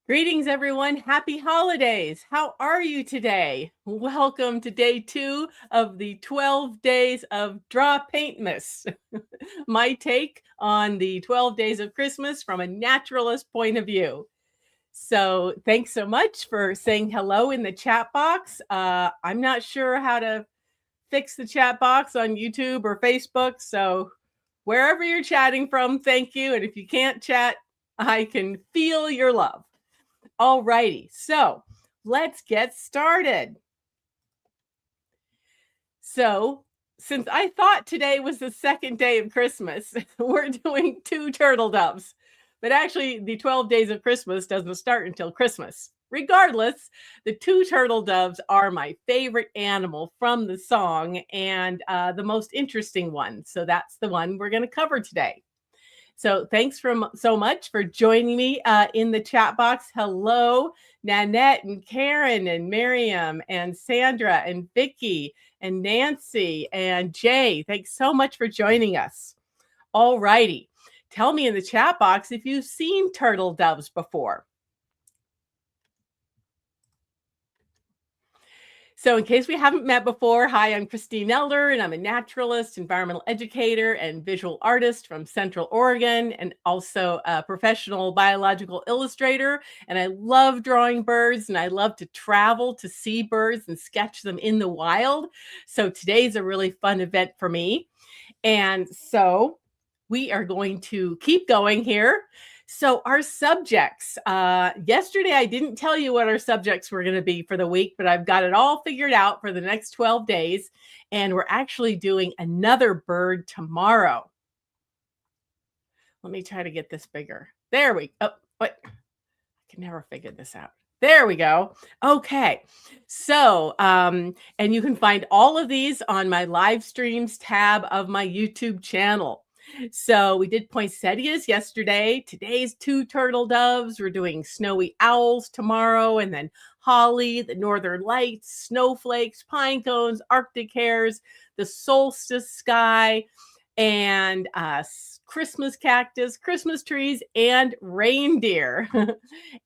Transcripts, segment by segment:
Greetings, everyone. Happy holidays. How are you today? Welcome to day 2 of the 12 days of DrawPaintMas. My take on the 12 days of Christmas from a naturalist point of view. So, thanks so much for saying hello in the chat box. I'm not sure how to fix the chat box on YouTube or Facebook. So, wherever you're chatting from, thank you. And if you can't chat, I can feel your love. All righty, so let's get started. So, since I thought today was the second day of Christmas, we're doing 2 turtle doves. But actually, the 12 days of Christmas doesn't start until Christmas. Regardless, the 2 turtle doves are my favorite animal from the song and the most interesting one. So that's the one we're going to cover today. So thanks so much for joining me in the chat box. Hello, Nanette and Karen and Miriam and Sandra and Vicky and Nancy and Jay. Thanks so much for joining us. All righty. Tell me in the chat box if you've seen turtle doves before. So in case we haven't met before, hi, I'm Christine Elder, and I'm a naturalist, environmental educator, and visual artist from Central Oregon, and also a professional biological illustrator. And I love drawing birds, and I love to travel to see birds and sketch them in the wild. So today's a really fun event for me. And so we are going to keep going here. So our subjects, yesterday I didn't tell you what our subjects were going to be for the week, but I've got it all figured out for the next 12 days. And we're actually doing another bird tomorrow. Let me try to get this bigger. There we go. Oh, what? I can never figure this out. There we go. Okay. So, and you can find all of these on my live streams tab of my YouTube channel. So we did poinsettias yesterday. Today's 2 turtle doves. We're doing snowy owls tomorrow, and then holly, the northern lights, snowflakes, pine cones, Arctic hares, the solstice sky, and Christmas cactus, Christmas trees, and reindeer.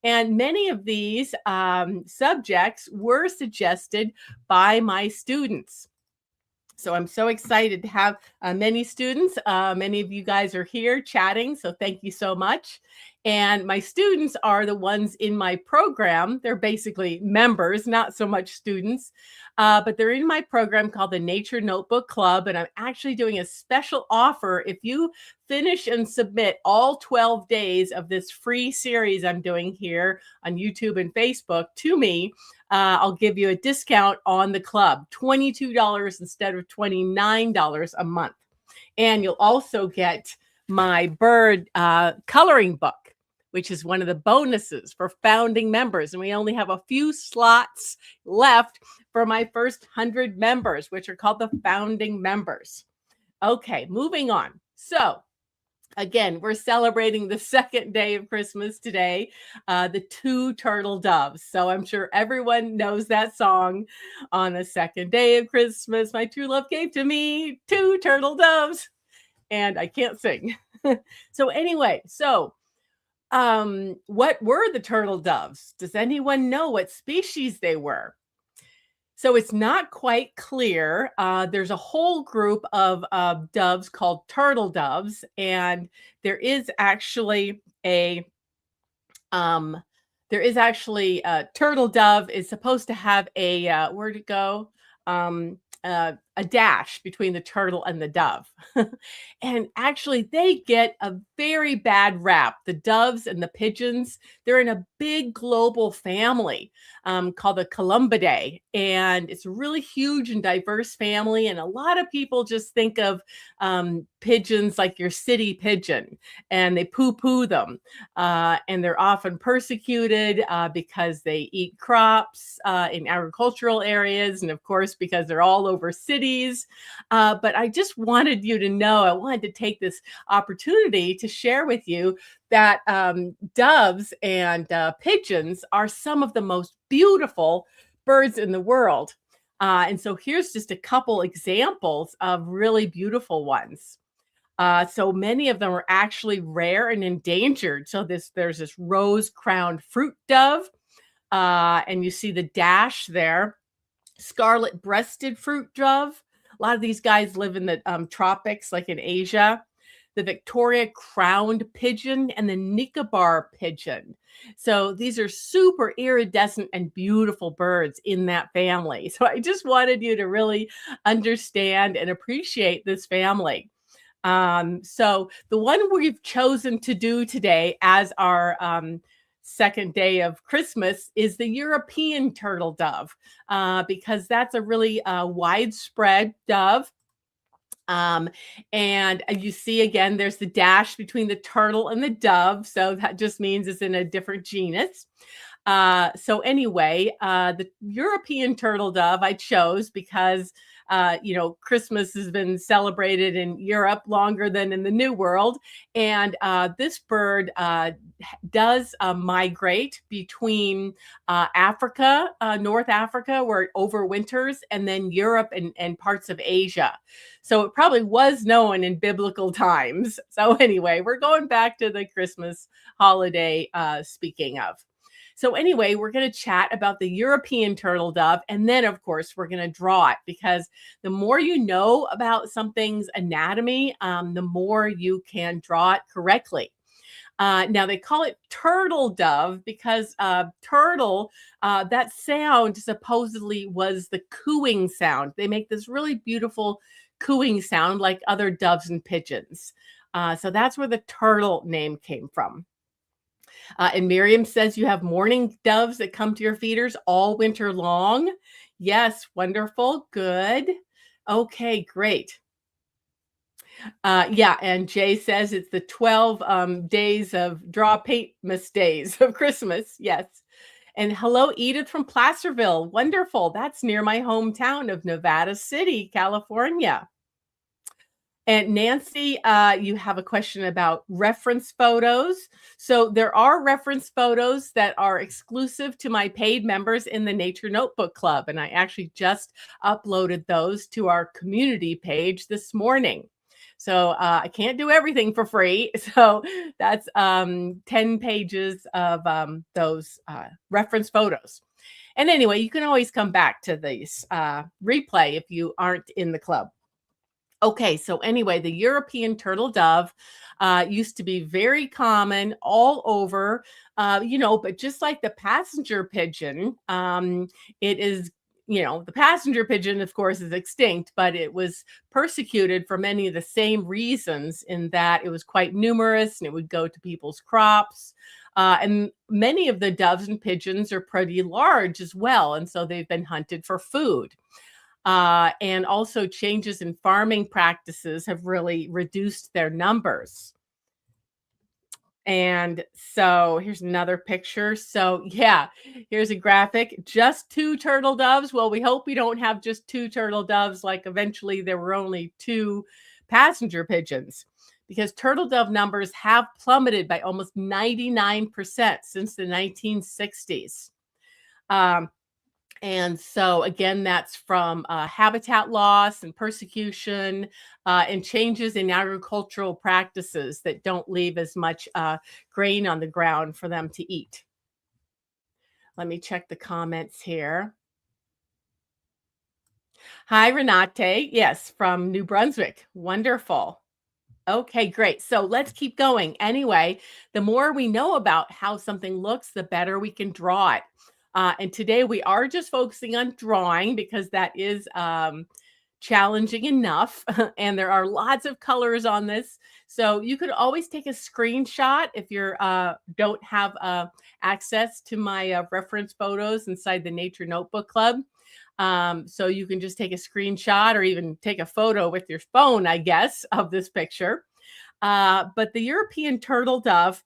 And many of these subjects were suggested by my students. So I'm so excited to have many students. Many of you guys are here chatting, so thank you so much. And my students are the ones in my program. They're basically members, not so much students, but they're in my program called the Nature Notebook Club. And I'm actually doing a special offer. If you finish and submit all 12 days of this free series I'm doing here on YouTube and Facebook to me, I'll give you a discount on the club, $22 instead of $29 a month. And you'll also get my bird coloring book, which is one of the bonuses for founding members. And we only have a few slots left for my first 100 members, which are called the founding members. Okay, moving on. So again, we're celebrating the second day of Christmas today, the 2 turtle doves. So I'm sure everyone knows that song. On the second day of Christmas, my true love gave to me 2 turtle doves. And I can't sing. So anyway, what were the turtle doves? Does anyone know what species they were? So it's not quite clear. There's a whole group of doves called turtle doves, and there is actually a turtle dove is supposed to have a where'd it go? A dash between the turtle and the dove. And actually, they get a very bad rap. The doves and the pigeons, they're in a big global family called the Columbidae. And it's a really huge and diverse family. And a lot of people just think of pigeons like your city pigeon, and they poo-poo them. And they're often persecuted because they eat crops in agricultural areas. And of course, because they're all over cities. But I just wanted you to know, I wanted to take this opportunity to share with you that doves and pigeons are some of the most beautiful birds in the world. And so here's just a couple examples of really beautiful ones. So many of them are actually rare and endangered. So there's this rose-crowned fruit dove, and you see the dash there. Scarlet-breasted fruit dove. A lot of these guys live in the tropics, like in Asia. The Victoria crowned pigeon and the Nicobar pigeon. So these are super iridescent and beautiful birds in that family. So I just wanted you to really understand and appreciate this family. So the one we've chosen to do today as our second day of Christmas is the European turtle dove, because that's a really widespread dove. Um, and you see again, there's the dash between the turtle and the dove. So that just means it's in a different genus. So anyway, the European turtle dove I chose because Christmas has been celebrated in Europe longer than in the New World, and this bird does migrate between Africa, North Africa, where it overwinters, and then Europe and parts of Asia. So it probably was known in biblical times. So anyway, we're going back to the Christmas holiday, speaking of. So anyway, we're going to chat about the European turtle dove. And then, of course, we're going to draw it, because the more you know about something's anatomy, the more you can draw it correctly. Now, they call it turtle dove because turtle, that sound supposedly was the cooing sound. They make this really beautiful cooing sound like other doves and pigeons. So that's where the turtle name came from. And Miriam says you have mourning doves that come to your feeders all winter long. Yes, wonderful. Good. Okay, great. Yeah, and Jay says it's the 12 days of DrawPaintMas days of Christmas. Yes. And hello, Edith from Placerville. Wonderful. That's near my hometown of Nevada City, California. And Nancy, you have a question about reference photos. So there are reference photos that are exclusive to my paid members in the Nature Notebook Club. And I actually just uploaded those to our community page this morning. So I can't do everything for free. So that's 10 pages of those reference photos. And anyway, you can always come back to this replay if you aren't in the club. Okay, so anyway, the European turtle dove used to be very common all over, but just like the passenger pigeon, it is, the passenger pigeon, of course, is extinct, but it was persecuted for many of the same reasons, in that it was quite numerous and it would go to people's crops. And many of the doves and pigeons are pretty large as well, and so they've been hunted for food. And also changes in farming practices have really reduced their numbers. And so here's another picture. So yeah, here's a graphic. Just 2 turtle doves. Well, we hope we don't have just 2 turtle doves, like eventually there were only 2 passenger pigeons, because turtle dove numbers have plummeted by almost 99% since the 1960s. And so again, that's from habitat loss and persecution and changes in agricultural practices that don't leave as much grain on the ground for them to eat. Let me check the comments here. Hi, Renate. Yes, from New Brunswick. Wonderful. Okay, great. So let's keep going. Anyway, the more we know about how something looks, the better we can draw it. And today we are just focusing on drawing, because that is challenging enough. And there are lots of colors on this. So you could always take a screenshot if you don't have access to my reference photos inside the Nature Notebook Club. So you can just take a screenshot or even take a photo with your phone, I guess, of this picture. But the European turtle dove,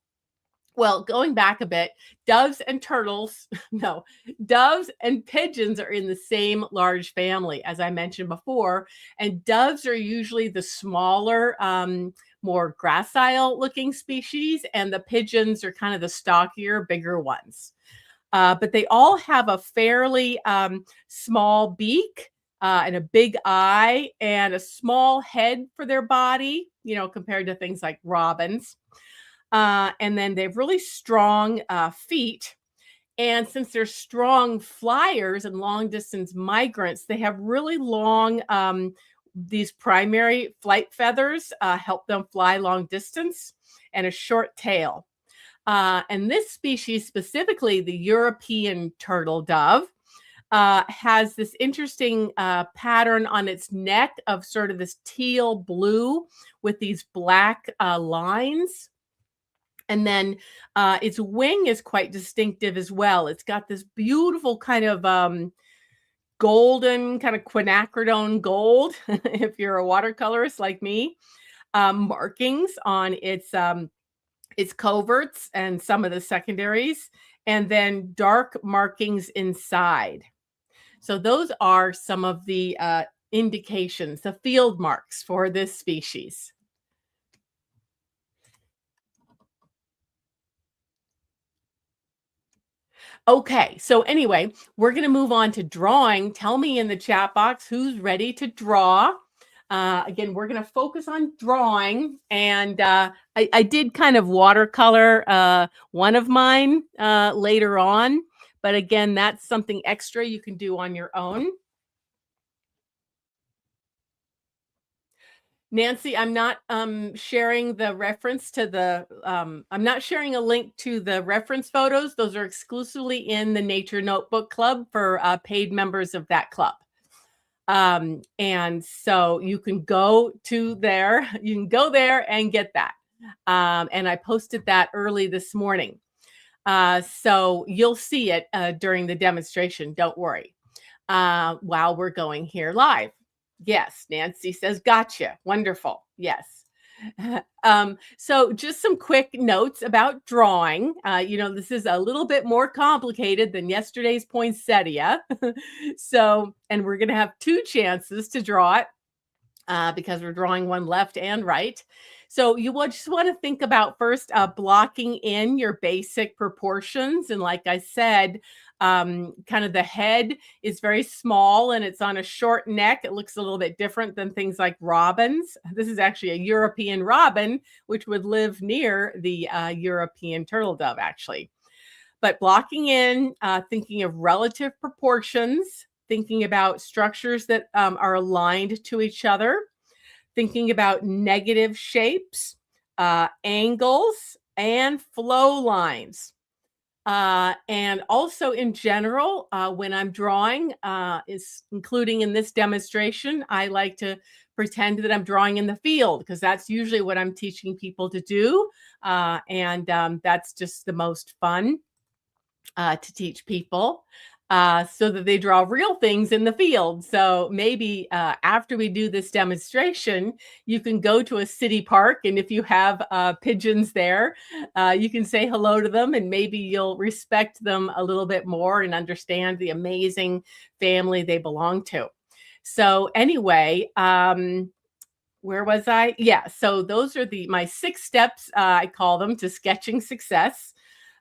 well, going back a bit, doves and turtles, no, doves and pigeons are in the same large family, as I mentioned before. And doves are usually the smaller, more gracile looking species, and the pigeons are kind of the stockier, bigger ones. But they all have a fairly small beak, and a big eye and a small head for their body, compared to things like robins. And then they have really strong feet. And since they're strong flyers and long distance migrants, they have really long, these primary flight feathers help them fly long distance, and a short tail. And this species, specifically the European turtle dove, has this interesting pattern on its neck of sort of this teal blue with these black lines. And then its wing is quite distinctive as well. It's got this beautiful kind of golden, kind of quinacridone gold, if you're a watercolorist like me, markings on its coverts and some of the secondaries, and then dark markings inside. So those are some of the indications, the field marks for this species. Okay, so anyway, we're going to move on to drawing. Tell me in the chat box who's ready to draw. Again, we're going to focus on drawing, and I did kind of watercolor one of mine later on, but again, that's something extra you can do on your own. Nancy, I'm not sharing the reference to the, I'm not sharing a link to the reference photos. Those are exclusively in the Nature Notebook Club for paid members of that club. And so you can go to there, you can go there and get that. And I posted that early this morning. So you'll see it during the demonstration. Don't worry. While we're going here live. Yes, Nancy says, gotcha. Wonderful. Yes. So just some quick notes about drawing. This is a little bit more complicated than yesterday's poinsettia. So, and we're going to have 2 chances to draw it because we're drawing one left and right. So you will just want to think about first blocking in your basic proportions. And like I said, kind of the head is very small and it's on a short neck. It looks a little bit different than things like robins. This is actually a European robin, which would live near the European turtle dove, actually. But blocking in, thinking of relative proportions, thinking about structures that are aligned to each other, thinking about negative shapes, angles, and flow lines. And also in general, when I'm drawing, including in this demonstration, I like to pretend that I'm drawing in the field because that's usually what I'm teaching people to do. And that's just the most fun to teach people. So that they draw real things in the field. So maybe after we do this demonstration, you can go to a city park, and if you have pigeons there, you can say hello to them, and maybe you'll respect them a little bit more and understand the amazing family they belong to. So anyway, where was I? Yeah, so those are my 6 steps, I call them, to sketching success.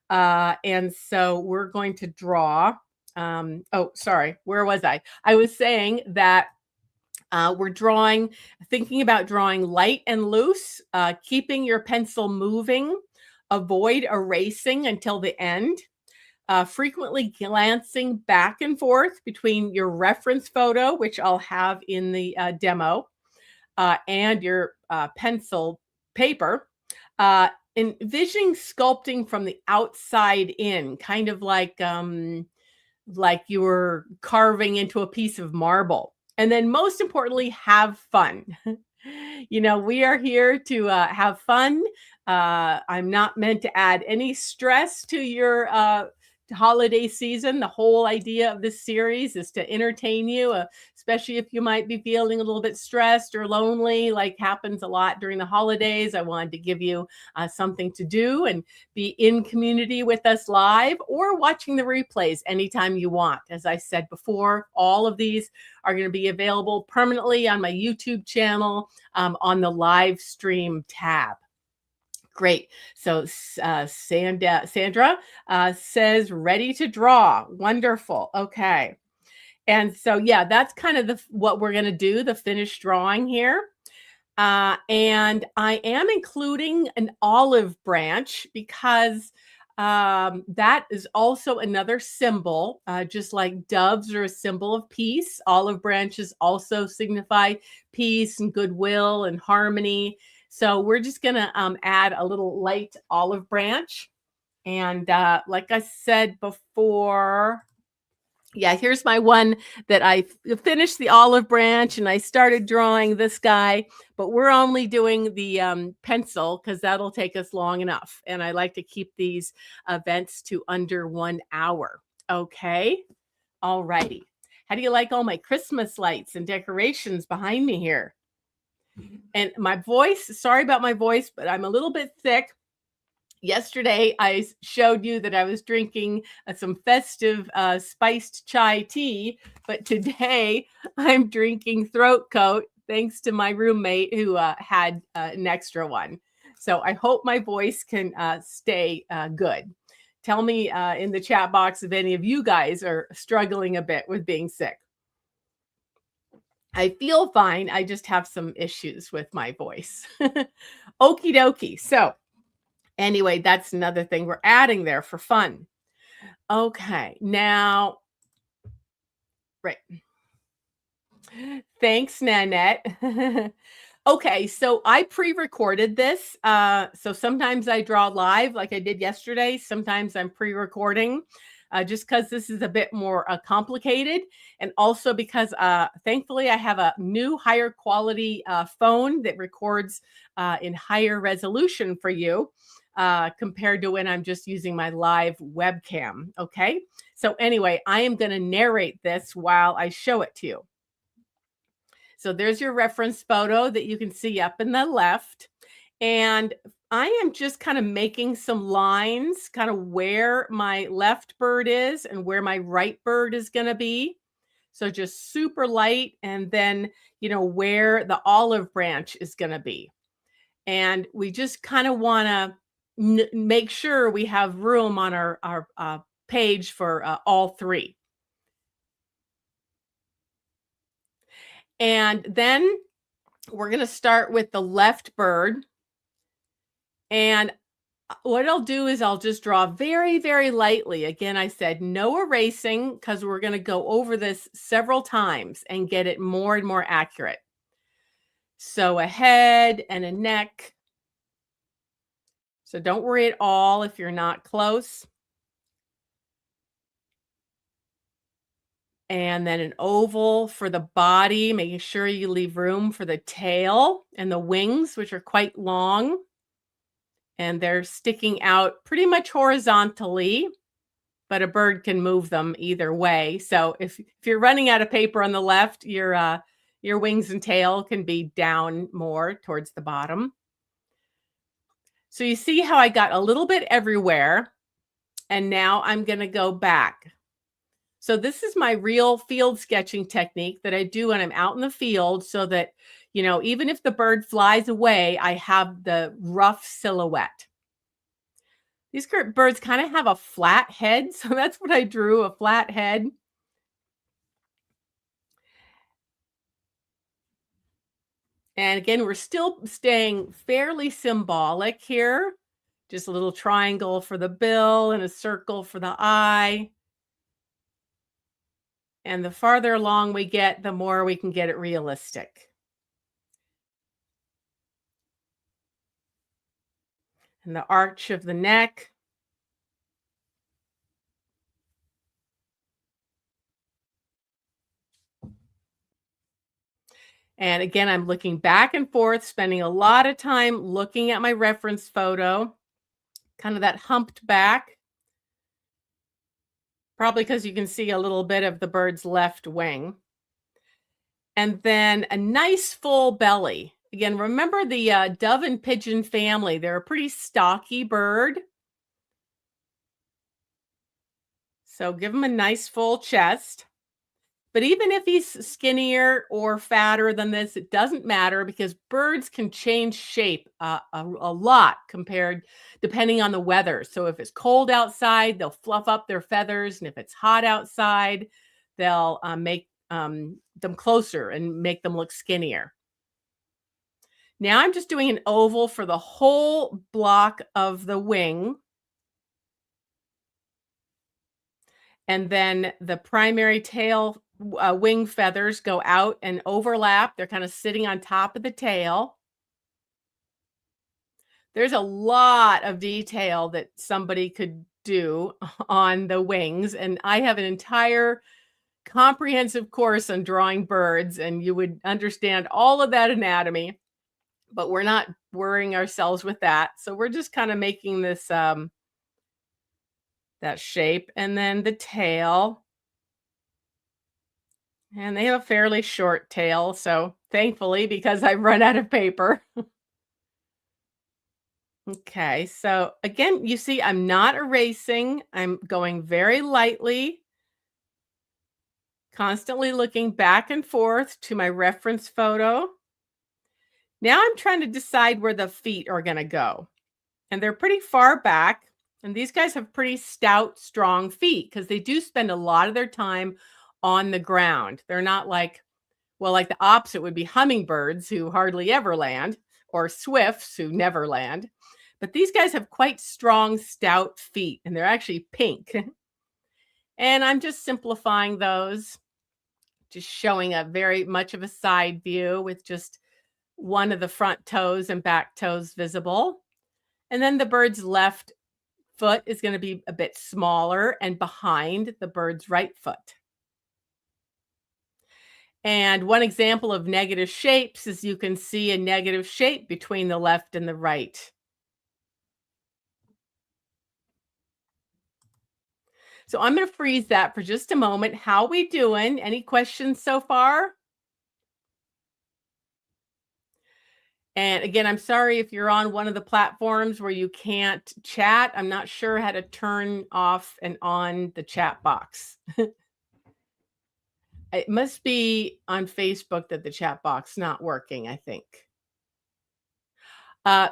And so we're going to draw. Oh, sorry. Where was I? I was saying that we're thinking about drawing light and loose, keeping your pencil moving, avoid erasing until the end, frequently glancing back and forth between your reference photo, which I'll have in the demo, and your pencil paper. Envisioning sculpting from the outside in, kind of like you were carving into a piece of marble. And then most importantly, have fun. We are here to have fun. I'm not meant to add any stress to your holiday season. The whole idea of this series is to entertain you, especially if you might be feeling a little bit stressed or lonely, like happens a lot during the holidays. I wanted to give you something to do and be in community with us live or watching the replays anytime you want. As I said before, all of these are going to be available permanently on my YouTube channel on the live stream tab. Great. So Sandra says ready to draw. Wonderful. Okay. And so, yeah, that's kind of what we're going to do, the finished drawing here. And I am including an olive branch because that is also another symbol, just like doves are a symbol of peace. Olive branches also signify peace and goodwill and harmony. So we're just going to add a little light olive branch. And like I said before, yeah, here's my one that I finished the olive branch and I started drawing this guy, but we're only doing the pencil because that'll take us long enough. And I like to keep these events to under 1 hour. Okay. All righty. How do you like all my Christmas lights and decorations behind me here? And my voice, sorry about my voice, but I'm a little bit thick. Yesterday, I showed you that I was drinking some festive spiced chai tea, but today I'm drinking throat coat thanks to my roommate who had an extra one. So I hope my voice can stay good. Tell me in the chat box if any of you guys are struggling a bit with being sick. I feel fine. I just have some issues with my voice. Okie dokie. So anyway, that's another thing we're adding there for fun. Okay, now, right. Thanks, Nanette. Okay, so I pre-recorded this. So sometimes I draw live like I did yesterday. Sometimes I'm pre-recording just because this is a bit more complicated. And also because thankfully I have a new higher quality phone that records in higher resolution for you. Compared to when I'm just using my live webcam. Okay. So anyway, I am going to narrate this while I show it to you. So there's your reference photo that you can see up in the left. And I am just kind of making some lines, kind of where my left bird is and where my right bird is going to be. So just super light. And then, you know, where the olive branch is going to be. And we just kind of want to make sure we have room on our page for all three. And then we're going to start with the left bird. And what I'll do is I'll just draw very, very lightly. Again, I said no erasing because we're going to go over this several times and get it more and more accurate. So a head and a neck. So don't worry at all if you're not close. And then an oval for the body, making sure you leave room for the tail and the wings, which are quite long. And they're sticking out pretty much horizontally, but a bird can move them either way. So if you're running out of paper on the left, your wings and tail can be down more towards the bottom. So you see how I got a little bit everywhere. And now I'm going to go back. So this is my real field sketching technique that I do when I'm out in the field so that, you know, even if the bird flies away, I have the rough silhouette. These birds kind of have a flat head. So that's what I drew, a flat head. And again, we're still staying fairly symbolic here. Just a little triangle for the bill and a circle for the eye. And the farther along we get, the more we can get it realistic. And the arch of the neck. And again, I'm looking back and forth, spending a lot of time looking at my reference photo, kind of that humped back. Probably because you can see a little bit of the bird's left wing. And then a nice full belly. Again, remember the dove and pigeon family. They're a pretty stocky bird. So give them a nice full chest. But even if he's skinnier or fatter than this, it doesn't matter because birds can change shape a lot depending on the weather. So if it's cold outside, they'll fluff up their feathers. And if it's hot outside, they'll make them closer and make them look skinnier. Now I'm just doing an oval for the whole block of the wing. And then the primary tail wing feathers go out and overlap. They're kind of sitting on top of the tail. There's a lot of detail that somebody could do on the wings, and I have an entire comprehensive course on drawing birds, and you would understand all of that anatomy, but we're not worrying ourselves with that. So we're just kind of making this that shape, and then the tail. And they have a fairly short tail, so thankfully, because I've run out of paper. Okay, so again, you see I'm not erasing. I'm going very lightly, constantly looking back and forth to my reference photo. Now I'm trying to decide where the feet are gonna go. And they're pretty far back. And these guys have pretty stout, strong feet because they do spend a lot of their time on the ground. They're not like, well, like the opposite would be hummingbirds who hardly ever land, or swifts who never land. But these guys have quite strong, stout feet, and they're actually pink. And I'm just simplifying those, just showing a very much of a side view with just one of the front toes and back toes visible. And then the bird's left foot is going to be a bit smaller and behind the bird's right foot. And one example of negative shapes is you can see a negative shape between the left and the right. So I'm going to freeze that for just a moment. How we doing? Any questions so far? And again, I'm sorry if you're on one of the platforms where you can't chat. I'm not sure how to turn off and on the chat box. It must be on Facebook that the chat box not working, I think.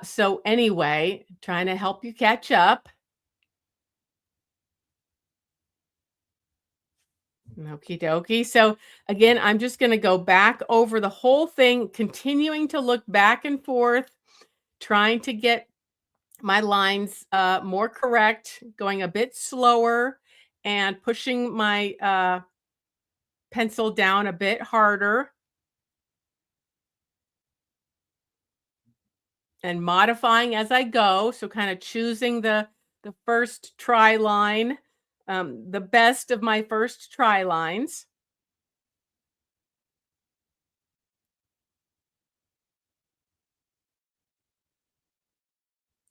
So anyway, trying to help you catch up. Okie dokie. So again, I'm just going to go back over the whole thing, continuing to look back and forth, trying to get my lines more correct, going a bit slower and pushing my pencil down a bit harder and modifying as I go. So kind of choosing the first try line, the best of my first try lines.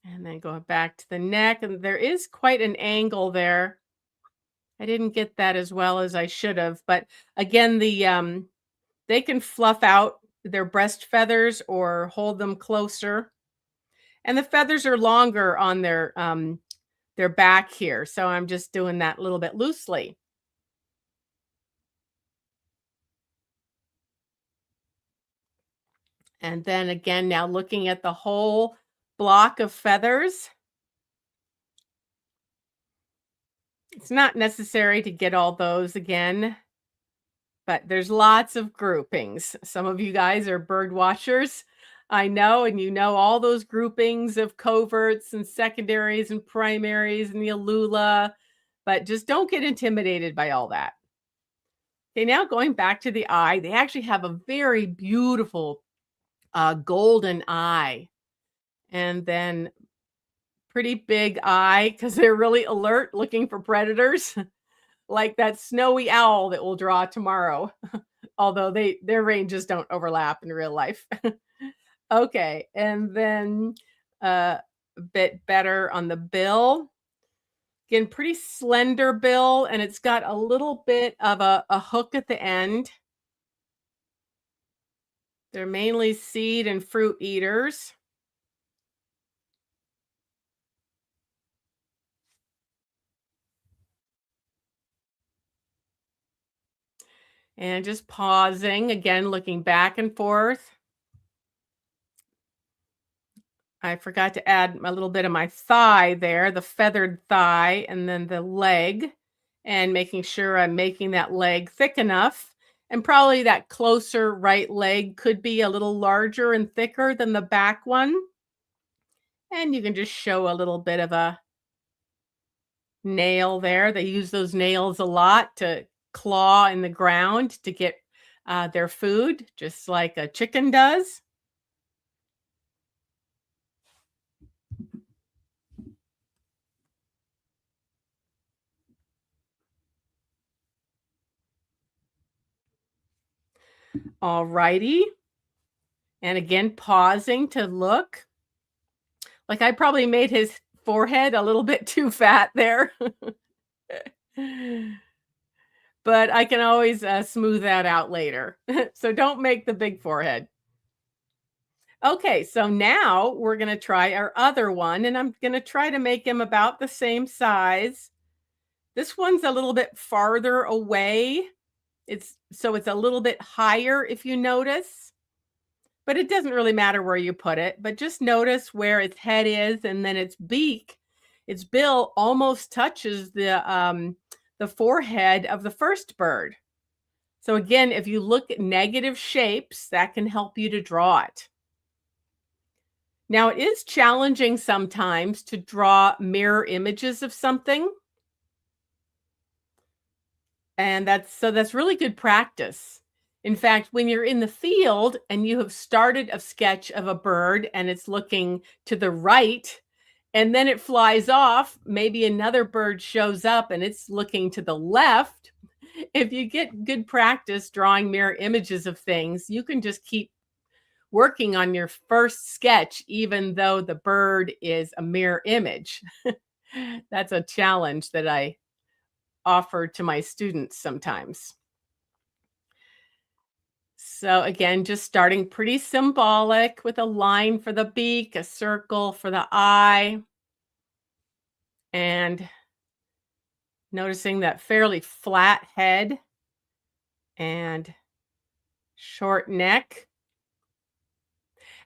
And then going back to the neck, and there is quite an angle there. I didn't get that as well as I should have, but again, they can fluff out their breast feathers or hold them closer. And the feathers are longer on their back here, so I'm just doing that a little bit loosely. And then again, now looking at the whole block of feathers. It's not necessary to get all those again, but there's lots of groupings. Some of you guys are bird watchers, I know, and you know all those groupings of coverts and secondaries and primaries and the alula, but just don't get intimidated by all that. Okay, now going back to the eye, they actually have a very beautiful golden eye, and then pretty big eye because they're really alert looking for predators. Like that snowy owl that we'll draw tomorrow, although their ranges don't overlap in real life. Okay, and then a bit better on the bill. Again, pretty slender bill, and it's got a little bit of a hook at the end. They're mainly seed and fruit eaters. And just pausing, again, looking back and forth. I forgot to add a little bit of my thigh there, the feathered thigh, and then the leg. and making sure I'm making that leg thick enough. And probably that closer right leg could be a little larger and thicker than the back one. And you can just show a little bit of a nail there. They use those nails a lot to claw in the ground to get their food, just like a chicken does. All righty. And again, pausing to look. Like I probably made his forehead a little bit too fat there. But I can always smooth that out later. So don't make the big forehead. Okay, so now we're going to try our other one, and I'm going to try to make him about the same size. This one's a little bit farther away. It's a little bit higher if you notice, but it doesn't really matter where you put it, but just notice where its head is and then its beak, its bill almost touches the forehead of the first bird. So again, if you look at negative shapes, that can help you to draw it. Now, it is challenging sometimes to draw mirror images of something. And that's really good practice. In fact, when you're in the field and you have started a sketch of a bird and it's looking to the right, and then it flies off, maybe another bird shows up and it's looking to the left. If you get good practice drawing mirror images of things, you can just keep working on your first sketch, even though the bird is a mirror image. That's a challenge that I offer to my students sometimes. So again, just starting pretty symbolic with a line for the beak, a circle for the eye, and noticing that fairly flat head and short neck.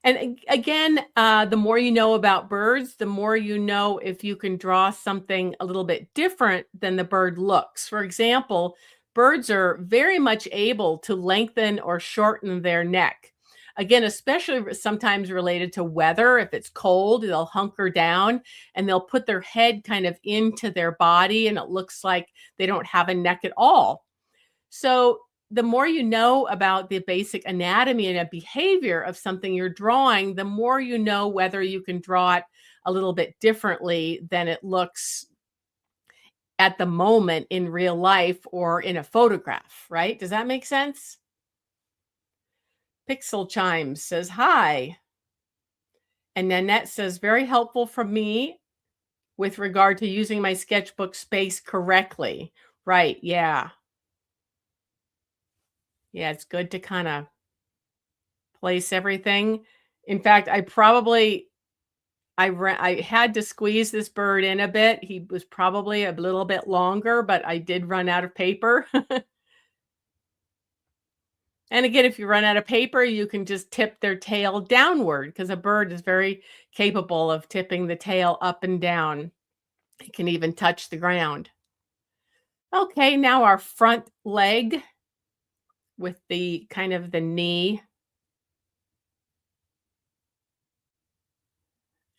And again, the more you know about birds, the more you know if you can draw something a little bit different than the bird looks. For example, birds are very much able to lengthen or shorten their neck. Again, especially sometimes related to weather. If it's cold, they'll hunker down and they'll put their head kind of into their body and it looks like they don't have a neck at all. So the more you know about the basic anatomy and a behavior of something you're drawing, the more you know whether you can draw it a little bit differently than it looks at the moment in real life or in a photograph, right? Does that make sense? Pixel Chimes says, hi. And Nanette says, very helpful for me with regard to using my sketchbook space correctly. Right, yeah. Yeah, it's good to kind of place everything. In fact, I had to squeeze this bird in a bit. He was probably a little bit longer, but I did run out of paper. And again, if you run out of paper, you can just tip their tail downward because a bird is very capable of tipping the tail up and down. It can even touch the ground. Okay, now our front leg with the kind of the knee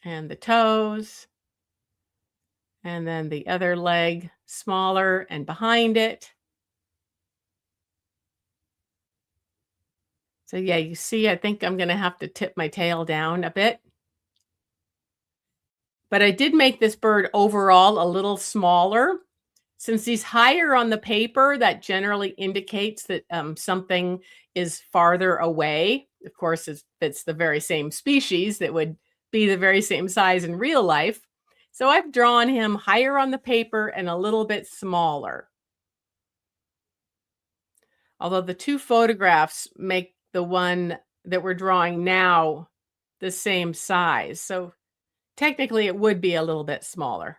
and the toes, and then the other leg smaller and behind it. So yeah, you see, I think I'm going to have to tip my tail down a bit. But I did make this bird overall a little smaller. Since he's higher on the paper, that generally indicates that something is farther away. Of course, if it's the very same species, that would be the very same size in real life. So I've drawn him higher on the paper and a little bit smaller. Although the two photographs make the one that we're drawing now the same size. So technically it would be a little bit smaller.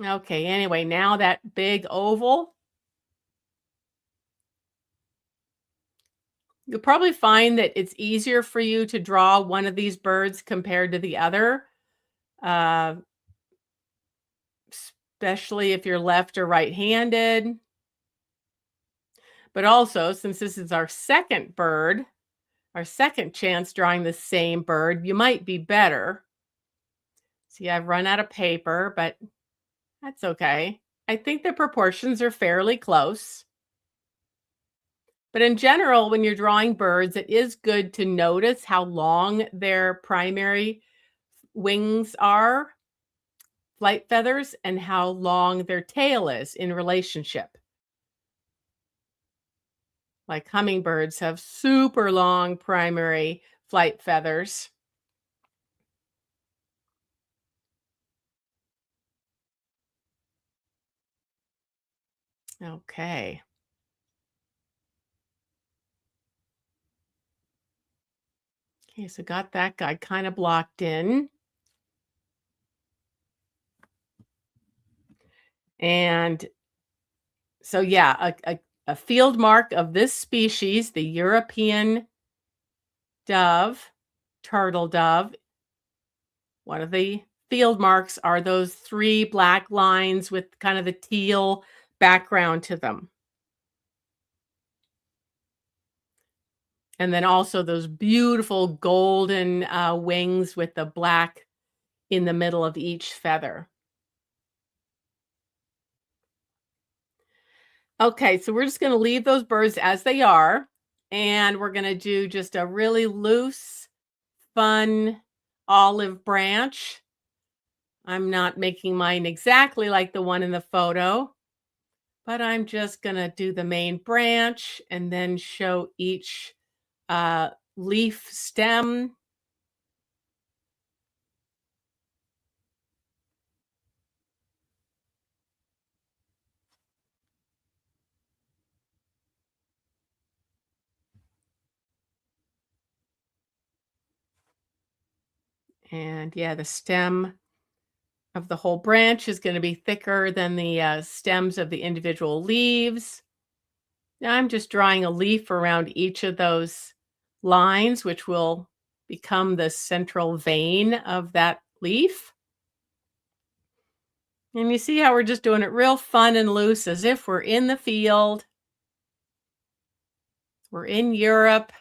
Okay, anyway, now that big oval. You'll probably find that it's easier for you to draw one of these birds compared to the other. Uh, especially if you're left or right-handed. But also, since this is our second bird, our second chance drawing the same bird, you might be better. See, I've run out of paper, but that's okay. I think the proportions are fairly close. But in general, when you're drawing birds, it is good to notice how long their primary wings are, flight feathers, and how long their tail is in relationship. Like hummingbirds have super long primary flight feathers. Okay. Okay, so got that guy kind of blocked in. And so, yeah, a field mark of this species, the European dove, turtle dove, one of the field marks are those 3 black lines with kind of the teal background to them. And then also those beautiful golden wings with the black in the middle of each feather. Okay, so we're just going to leave those birds as they are. And we're going to do just a really loose, fun olive branch. I'm not making mine exactly like the one in the photo, but I'm just going to do the main branch and then show each leaf stem. And yeah, the stem of the whole branch is going to be thicker than the stems of the individual leaves. Now I'm just drawing a leaf around each of those lines, which will become the central vein of that leaf. And you see how we're just doing it real fun and loose, as if we're in the field. We're in Europe,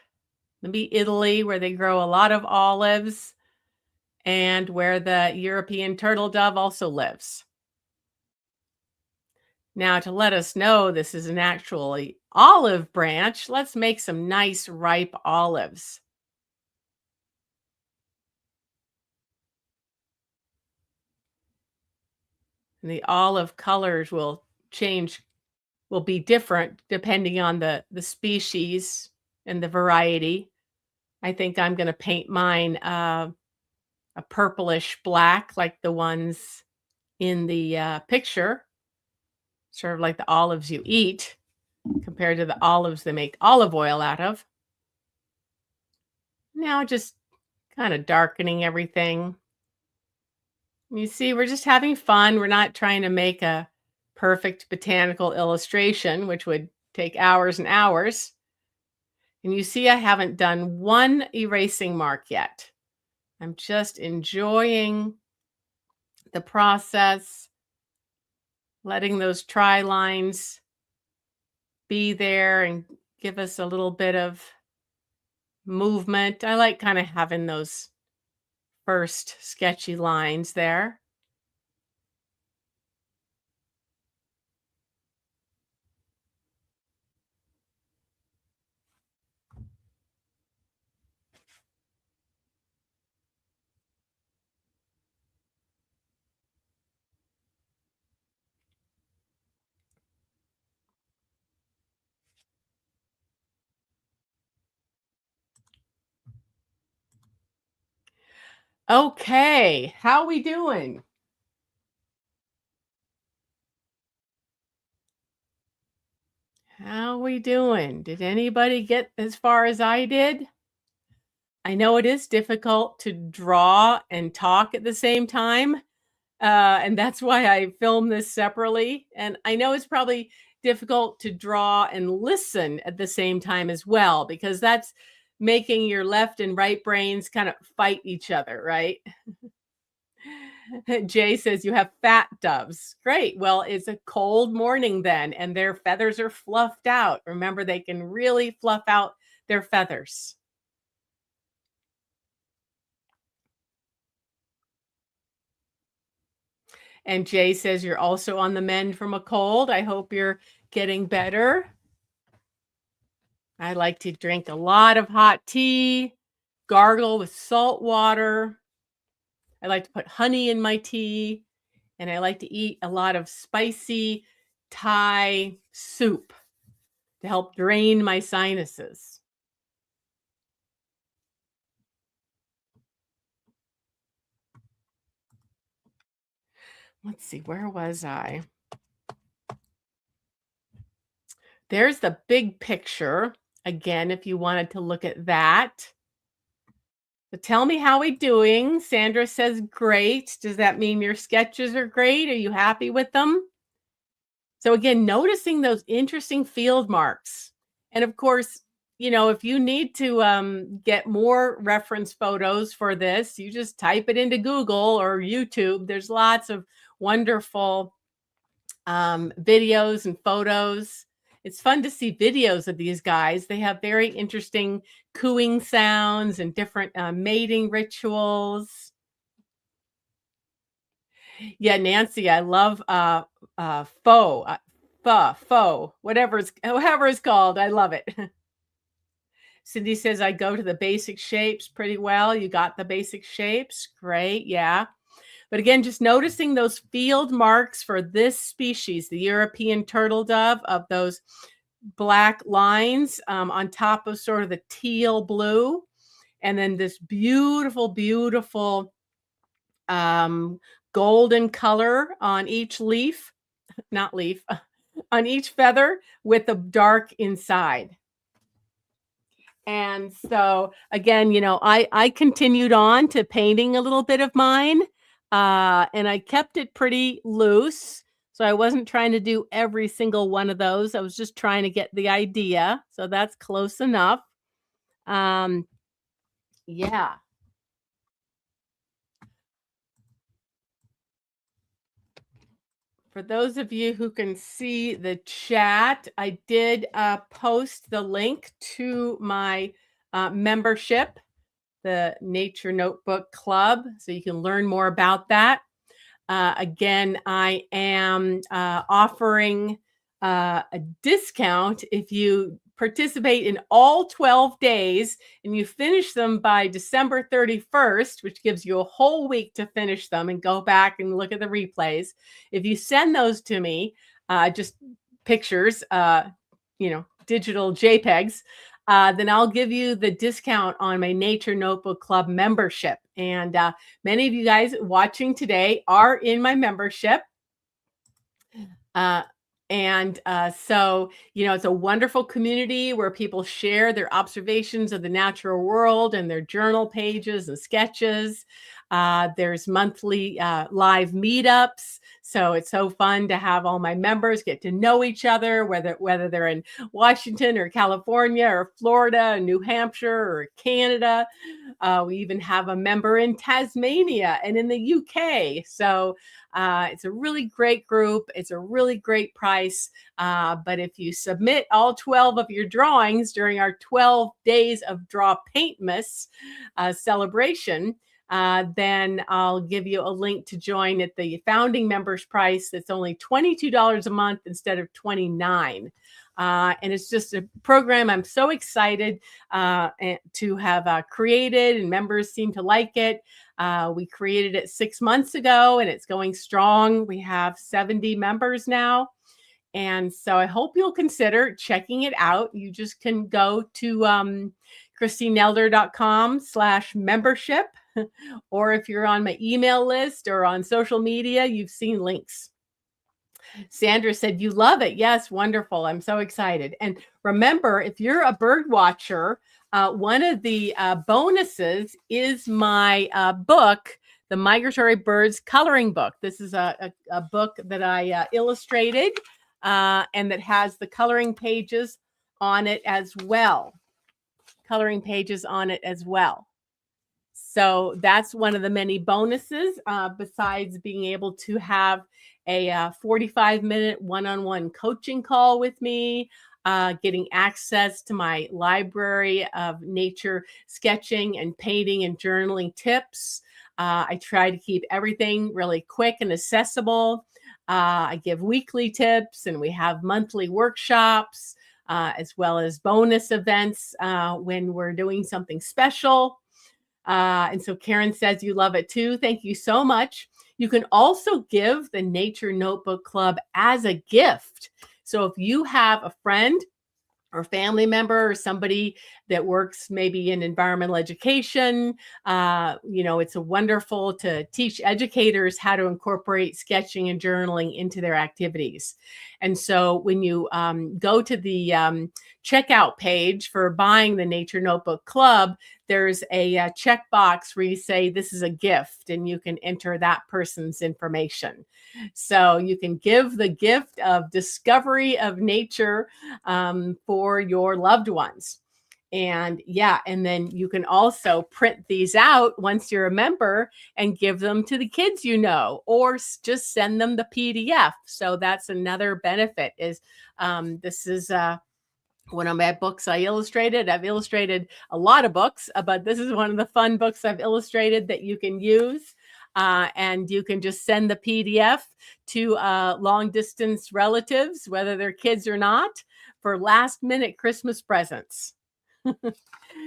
maybe Italy, where they grow a lot of olives, and where the European turtle dove also lives. Now, to let us know this is an actually olive branch, let's make some nice ripe olives. And the olive colors will change, will be different depending on the species and the variety. I think I'm going to paint mine a purplish black, like the ones in the picture, sort of like the olives you eat compared to the olives they make olive oil out of. Now just kind of darkening everything. You see, we're just having fun. We're not trying to make a perfect botanical illustration, which would take hours and hours. And you see, I haven't done one erasing mark yet. I'm just enjoying the process, letting those tri lines be there and give us a little bit of movement. I like kind of having those first sketchy lines there. Okay, how we doing? How we doing? Did anybody get as far as I did? I know it is difficult to draw and talk at the same time, and that's why I film this separately. And I know it's probably difficult to draw and listen at the same time as well, because that's making your left and right brains kind of fight each other, right? Jay says you have fat doves. Great. Well, it's a cold morning then, and their feathers are fluffed out. Remember, they can really fluff out their feathers. And Jay says you're also on the mend from a cold. I hope you're getting better. I like to drink a lot of hot tea, gargle with salt water. I like to put honey in my tea, and I like to eat a lot of spicy Thai soup to help drain my sinuses. Let's see, where was I? There's the big picture. Again, if you wanted to look at that. So tell me how we doing. Sandra says great. Does that mean your sketches are great? Are you happy with them? So again, noticing those interesting field marks. And of course, if you need to get more reference photos for this, you just type it into Google or YouTube. There's lots of wonderful videos and photos. It's fun to see videos of these guys. They have very interesting cooing sounds and different mating rituals. Yeah, Nancy, I love faux, whatever it's called. I love it. Cindy says I go to the basic shapes pretty well. You got the basic shapes. Great. Yeah. But again, just noticing those field marks for this species, the European turtle dove, of those black lines on top of sort of the teal blue. And then this beautiful, beautiful golden color on each leaf, not leaf, on each feather with the dark inside. And so again, I continued on to painting a little bit of mine, and I kept it pretty loose. So I wasn't trying to do every single one of those. I was just trying to get the idea. So that's close enough. Yeah. For those of you who can see the chat, I did post the link to my membership, the Nature Notebook Club, so you can learn more about that. Again, I am offering a discount if you participate in all 12 days and you finish them by December 31st, which gives you a whole week to finish them and go back and look at the replays. If you send those to me, just pictures, digital JPEGs, then I'll give you the discount on my Nature Notebook Club membership. And many of you guys watching today are in my membership. So, it's a wonderful community where people share their observations of the natural world and their journal pages and sketches. There's monthly live meetups. So it's so fun to have all my members get to know each other, whether they're in Washington or California or Florida, or New Hampshire or Canada. We even have a member in Tasmania and in the UK. So it's a really great group. It's a really great price. But if you submit all 12 of your drawings during our 12 days of DrawPaintMas celebration, then I'll give you a link to join at the founding members price. That's only $22 a month instead of $29. And it's just a program I'm so excited to have created, and members seem to like it. We created it 6 months ago, and it's going strong. We have 70 members now. And so I hope you'll consider checking it out. You just can go to christinelder.com/membership. Or if you're on my email list or on social media, you've seen links. Sandra said, you love it. Yes, wonderful. I'm so excited. And remember, if you're a bird watcher, one of the bonuses is my book, the Migratory Birds Coloring Book. This is a book that I illustrated and that has the coloring pages on it as well. So that's one of the many bonuses, besides being able to have a 45-minute one-on-one coaching call with me, getting access to my library of nature sketching and painting and journaling tips. I try to keep everything really quick and accessible. I give weekly tips, and we have monthly workshops, as well as bonus events when we're doing something special. And so Karen says you love it too. Thank you so much. You can also give the Nature Notebook Club as a gift. So if you have a friend or family member or somebody that works maybe in environmental education, it's a wonderful to teach educators how to incorporate sketching and journaling into their activities. And so when you go to the checkout page for buying the Nature Notebook Club, there's a checkbox where you say this is a gift, and you can enter that person's information. So you can give the gift of discovery of nature for your loved ones. And then you can also print these out once you're a member and give them to the kids, or just send them the PDF. So that's another benefit is this is one of my books I illustrated. I've illustrated a lot of books, but this is one of the fun books I've illustrated that you can use. And you can just send the PDF to long distance relatives, whether they're kids or not, for last minute Christmas presents.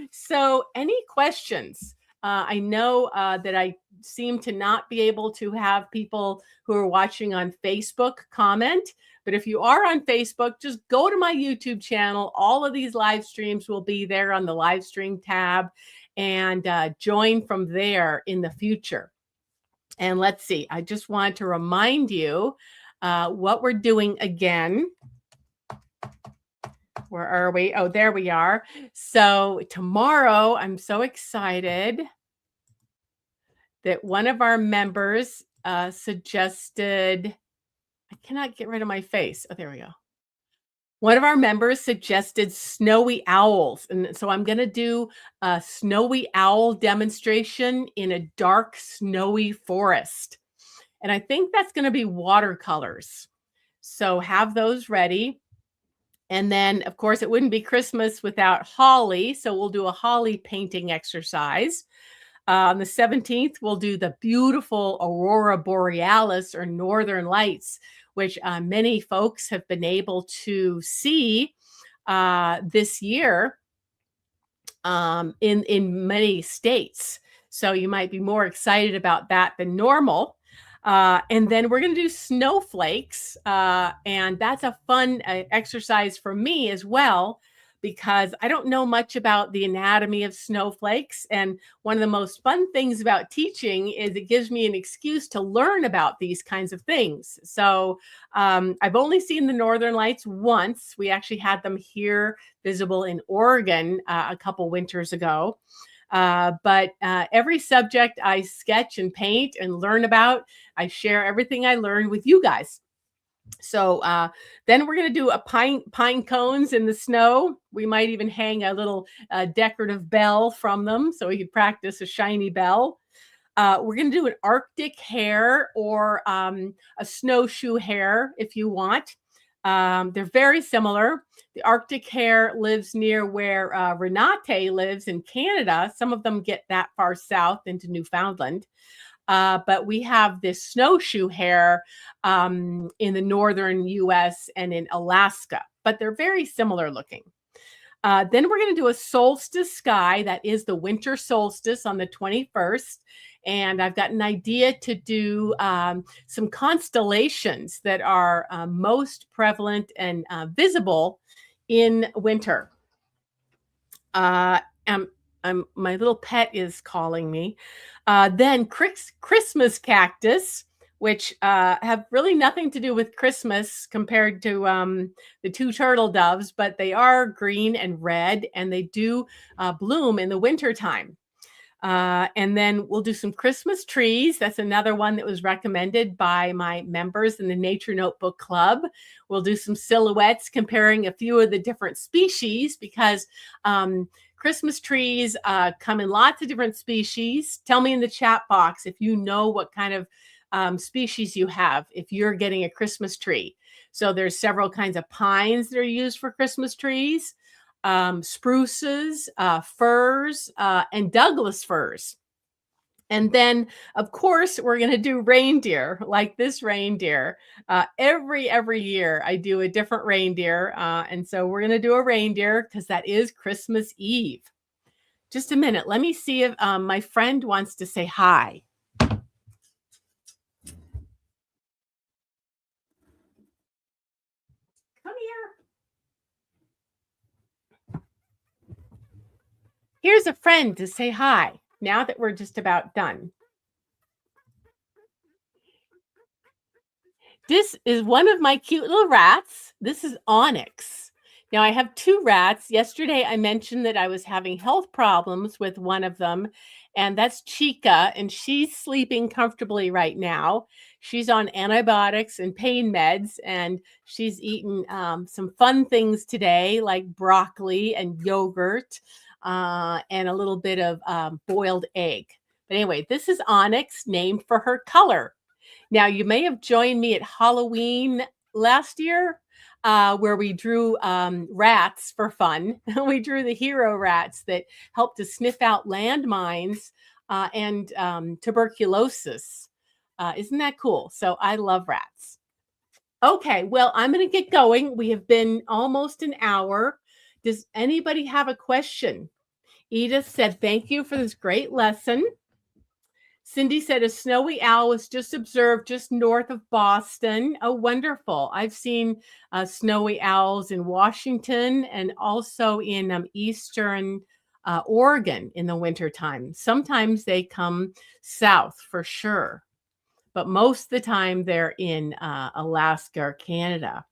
So any questions? I know that I seem to not be able to have people who are watching on Facebook comment, but if you are on Facebook, just go to my YouTube channel. All of these live streams will be there on the live stream tab, and join from there in the future. And let's see, I just want to remind you what we're doing again. Where are we? Oh, there we are. So tomorrow, I'm so excited that one of our members suggested, I cannot get rid of my face. Oh, there we go. One of our members suggested snowy owls. And so I'm going to do a snowy owl demonstration in a dark, snowy forest. And I think that's going to be watercolors. So have those ready. And then, of course, it wouldn't be Christmas without holly. So we'll do a holly painting exercise. On the 17th, we'll do the beautiful Aurora Borealis or Northern Lights, which many folks have been able to see this year in many states. So you might be more excited about that than normal. And then we're going to do snowflakes. And that's a fun exercise for me as well, because I don't know much about the anatomy of snowflakes. And one of the most fun things about teaching is it gives me an excuse to learn about these kinds of things. So I've only seen the Northern Lights once. We actually had them here visible in Oregon a couple winters ago. But every subject I sketch and paint and learn about, I share everything I learned with you guys. So then we're going to do a pine cones in the snow. We might even hang a little decorative bell from them so we could practice a shiny bell. We're going to do an Arctic hare or a snowshoe hare if you want. They're very similar. The Arctic hare lives near where Renate lives in Canada. Some of them get that far south into Newfoundland. But we have this snowshoe hare in the northern US and in Alaska, but they're very similar looking. Then we're going to do a solstice sky. That is the winter solstice on the 21st. And I've got an idea to do some constellations that are most prevalent and visible in winter. My little pet is calling me. Then Christmas cactus, which have really nothing to do with Christmas compared to the two turtle doves, but they are green and red, and they do bloom in the wintertime. And then we'll do some Christmas trees. That's another one that was recommended by my members in the Nature Notebook Club. We'll do some silhouettes comparing a few of the different species because Christmas trees come in lots of different species. Tell me in the chat box if you know what kind of species you have if you're getting a Christmas tree. So there's several kinds of pines that are used for Christmas trees, spruces, firs, and Douglas firs. And then, of course, we're going to do reindeer, like this reindeer. Every year, I do a different reindeer, and so we're going to do a reindeer because that is Christmas Eve. Just a minute. Let me see if my friend wants to say hi. Come here. Here's a friend to say hi now that we're just about done. This is one of my cute little rats. This is Onyx. Now, I have two rats. Yesterday, I mentioned that I was having health problems with one of them, and that's Chica, and she's sleeping comfortably right now. She's on antibiotics and pain meds, and she's eaten some fun things today, like broccoli and yogurt, and a little bit of boiled egg. But anyway, this is Onyx, named for her color. Now, you may have joined me at Halloween last year, where we drew rats for fun. We drew the hero rats that help to sniff out landmines and tuberculosis. Isn't that cool? So I love rats. Okay, well, I'm going to get going. We have been almost an hour. Does anybody have a question? Edith said, thank you for this great lesson. Cindy said a snowy owl was just observed just north of Boston. Oh, wonderful. I've seen snowy owls in Washington and also in eastern Oregon in the wintertime. Sometimes they come south for sure, but most of the time they're in Alaska or Canada.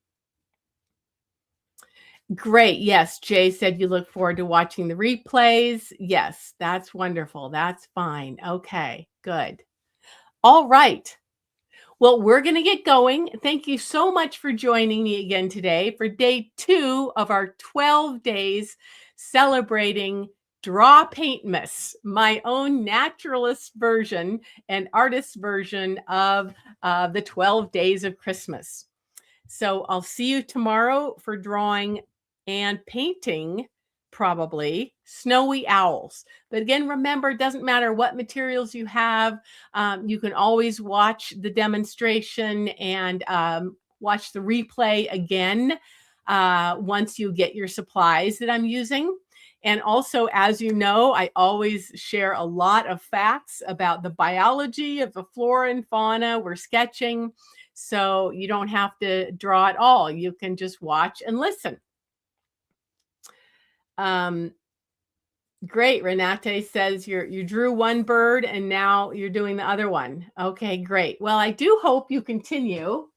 Great. Yes. Jay said you look forward to watching the replays. Yes, that's wonderful. That's fine. Okay, good. All right. Well, we're going to get going. Thank you so much for joining me again today for day 2 of our 12 days celebrating DrawPaintMas, my own naturalist version and artist version of the 12 days of Christmas. So I'll see you tomorrow for drawing and painting probably snowy owls. But again, remember, it doesn't matter what materials you have. You can always watch the demonstration and watch the replay again once you get your supplies that I'm using. And also, as you know, I always share a lot of facts about the biology of the flora and fauna we're sketching. So you don't have to draw at all. You can just watch and listen. Great. Renate says you drew one bird and now you're doing the other one. Okay, great. Well, I do hope you continue.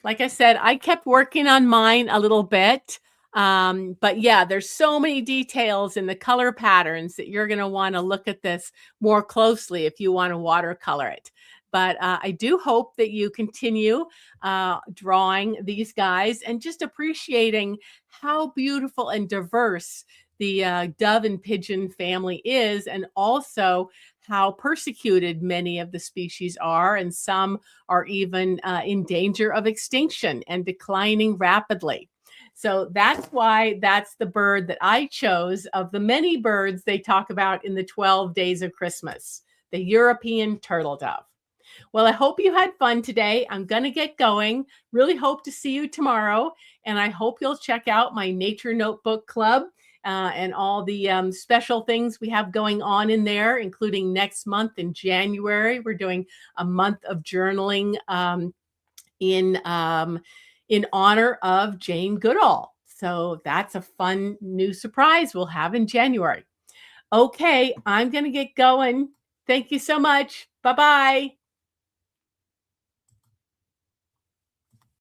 Like I said, I kept working on mine a little bit. But yeah, there's so many details in the color patterns that you're going to want to look at this more closely if you want to watercolor it. But I do hope that you continue drawing these guys and just appreciating how beautiful and diverse the dove and pigeon family is, and also how persecuted many of the species are, and some are even in danger of extinction and declining rapidly. So that's why that's the bird that I chose of the many birds they talk about in the 12 days of Christmas, the European turtle dove. Well, I hope you had fun today. I'm going to get going. Really hope to see you tomorrow. And I hope you'll check out my Nature Notebook Club and all the special things we have going on in there, including next month in January. We're doing a month of journaling in honor of Jane Goodall. So that's a fun new surprise we'll have in January. Okay, I'm going to get going. Thank you so much. Bye-bye.